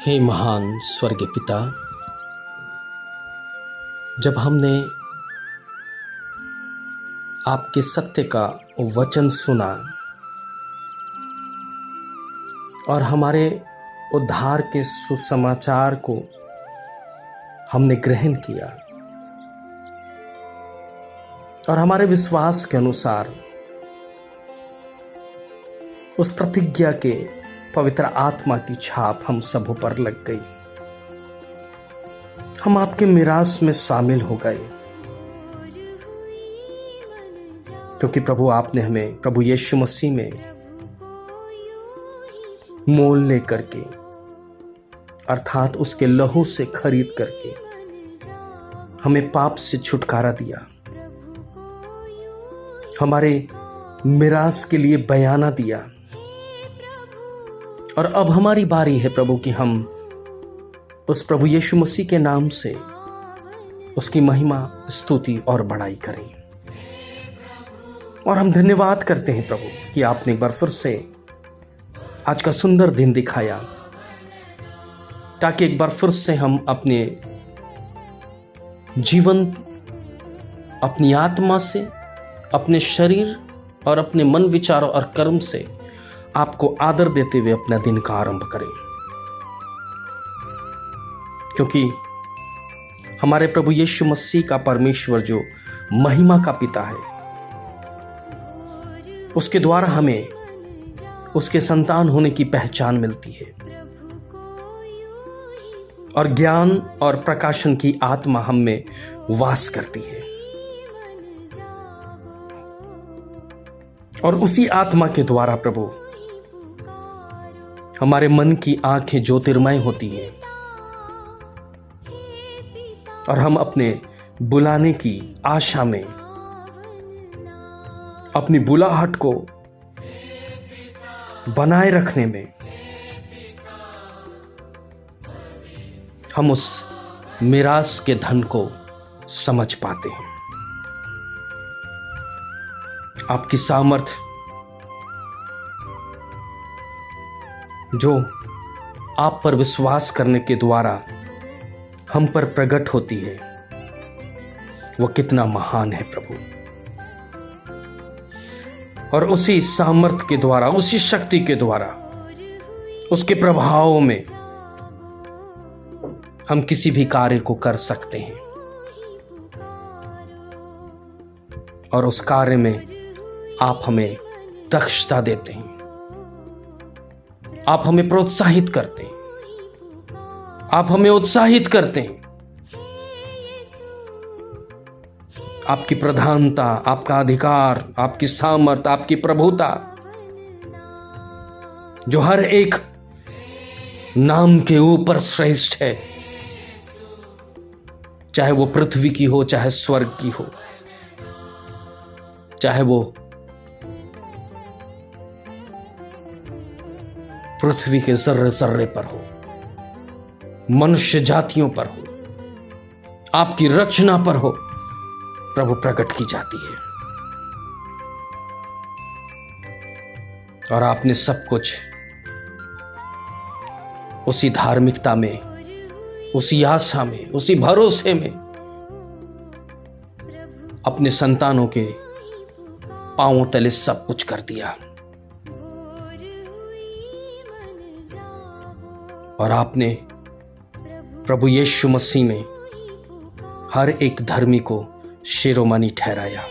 हे महान स्वर्गीय पिता, जब हमने आपके सत्य का वचन सुना और हमारे उद्धार के सुसमाचार को हमने ग्रहण किया और हमारे विश्वास के अनुसार उस प्रतिज्ञा के पवित्र आत्मा की छाप हम सबों पर लग गई। हम आपके मिरास में शामिल हो गए, क्योंकि प्रभु आपने हमें प्रभु यीशु मसीह में मोल लेकर के अर्थात उसके लहू से खरीद करके हमें पाप से छुटकारा दिया, हमारे मिरास के लिए बयाना दिया। और अब हमारी बारी है प्रभु कि हम उस प्रभु यीशु मसीह के नाम से उसकी महिमा, स्तुति और बड़ाई करें। और हम धन्यवाद करते हैं प्रभु कि आपने एक बार फिर से आज का सुंदर दिन दिखाया, ताकि एक बार फिर से हम अपने जीवन, अपनी आत्मा से, अपने शरीर और अपने मन, विचारों और कर्म से आपको आदर देते हुए अपना दिन का आरंभ करें। क्योंकि हमारे प्रभु यीशु मसीह का परमेश्वर जो महिमा का पिता है, उसके द्वारा हमें उसके संतान होने की पहचान मिलती है और ज्ञान और प्रकाशन की आत्मा हम में वास करती है। और उसी आत्मा के द्वारा प्रभु हमारे मन की आंखें ज्योतिर्मय होती हैं और हम अपने बुलाने की आशा में, अपनी बुलाहट को बनाए रखने में हम उस मिरास के धन को समझ पाते हैं। आपकी सामर्थ जो आप पर विश्वास करने के द्वारा हम पर प्रकट होती है, वो कितना महान है प्रभु। और उसी सामर्थ के द्वारा, उसी शक्ति के द्वारा, उसके प्रभाव में हम किसी भी कार्य को कर सकते हैं और उस कार्य में आप हमें दक्षता देते हैं, आप हमें प्रोत्साहित करते हैं, आप हमें उत्साहित करते हैं। आपकी प्रधानता, आपका अधिकार, आपकी सामर्थ, आपकी प्रभुता, जो हर एक नाम के ऊपर श्रेष्ठ है, चाहे वो पृथ्वी की हो, चाहे स्वर्ग की हो, चाहे वो पृथ्वी के जर्रे जर्रे पर हो, मनुष्य जातियों पर हो, आपकी रचना पर हो, प्रभु प्रकट की जाती है। और आपने सब कुछ उसी धार्मिकता में, उसी आशा में, उसी भरोसे में अपने संतानों के पांवों तले सब कुछ कर दिया। और आपने प्रभु यीशु मसीह में हर एक धर्मी को शिरोमणि ठहराया।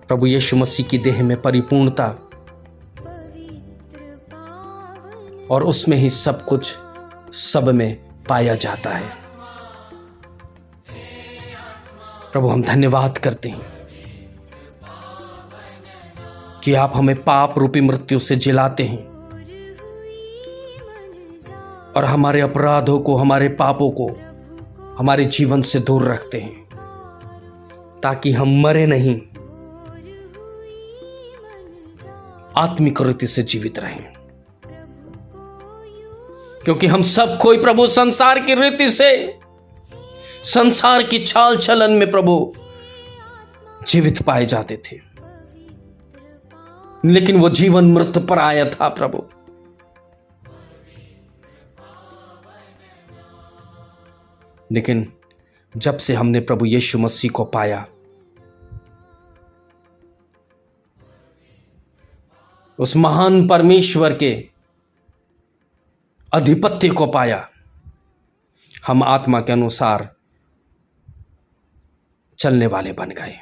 प्रभु यीशु मसीह की देह में परिपूर्णता और उसमें ही सब कुछ सब में पाया जाता है। प्रभु हम धन्यवाद करते हैं कि आप हमें पाप रूपी मृत्यु से जिलाते हैं और हमारे अपराधों को, हमारे पापों को हमारे जीवन से दूर रखते हैं, ताकि हम मरे नहीं, आत्मिक रीति से जीवित रहें। क्योंकि हम सब कोई प्रभु संसार की रीति से, संसार की चाल चलन में प्रभु जीवित पाए जाते थे, लेकिन वो जीवन मृत्यु पर आया था प्रभु। लेकिन जब से हमने प्रभु यीशु मसीह को पाया, उस महान परमेश्वर के अधिपत्य को पाया, हम आत्मा के अनुसार चलने वाले बन गए,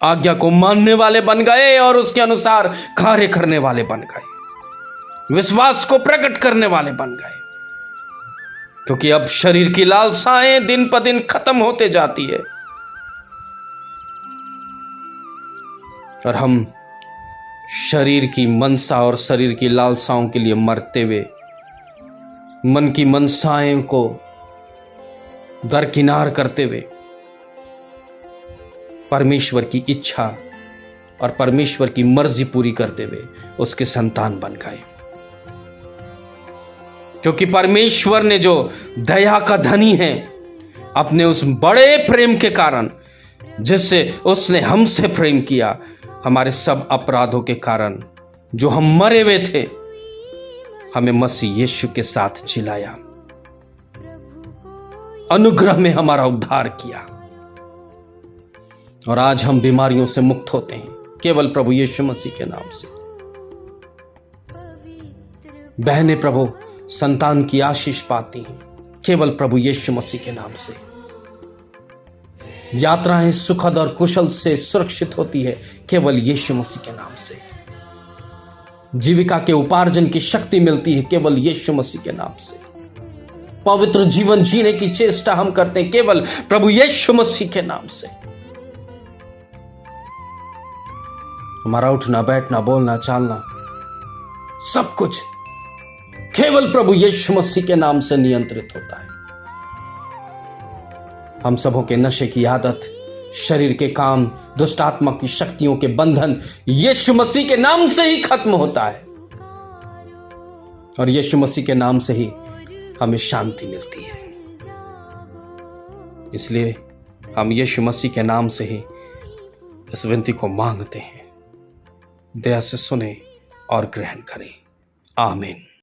आज्ञा को मानने वाले बन गए और उसके अनुसार कार्य करने वाले बन गए, विश्वास को प्रकट करने वाले बन गए। क्योंकि अब शरीर की लालसाएं दिन पर दिन खत्म होते जाती है और हम शरीर की मनसा और शरीर की लालसाओं के लिए मरते हुए मन की मनसाएं को दरकिनार करते हुए परमेश्वर की इच्छा और परमेश्वर की मर्जी पूरी करते हुए उसके संतान बन गए। क्योंकि परमेश्वर ने जो दया का धनी है, अपने उस बड़े प्रेम के कारण जिससे उसने हमसे प्रेम किया, हमारे सब अपराधों के कारण जो हम मरे हुए थे, हमें मसीह यीशु के साथ जिलाया, अनुग्रह में हमारा उद्धार किया और आज हम बीमारियों से मुक्त होते हैं केवल प्रभु यीशु मसीह के नाम से। बहनें प्रभु संतान की आशीष पाती हैं केवल प्रभु यीशु मसीह के नाम से। यात्राएं सुखद और कुशल से सुरक्षित होती है केवल यीशु मसीह के नाम से। जीविका के उपार्जन की शक्ति मिलती है केवल यीशु मसीह के नाम से। पवित्र जीवन जीने की चेष्टा हम करते हैं केवल प्रभु यीशु मसीह के नाम से। हमारा उठना बैठना बोलना चालना सब कुछ केवल प्रभु यीशु मसीह के नाम से नियंत्रित होता है। हम सबों के नशे की आदत, शरीर के काम, दुष्ट आत्मा की शक्तियों के बंधन यीशु मसीह के नाम से ही खत्म होता है और यीशु मसीह के नाम से ही हमें शांति मिलती है। इसलिए हम यीशु मसीह के नाम से ही इस विनती को मांगते हैं। दया से सुने और ग्रहण करें। आमीन।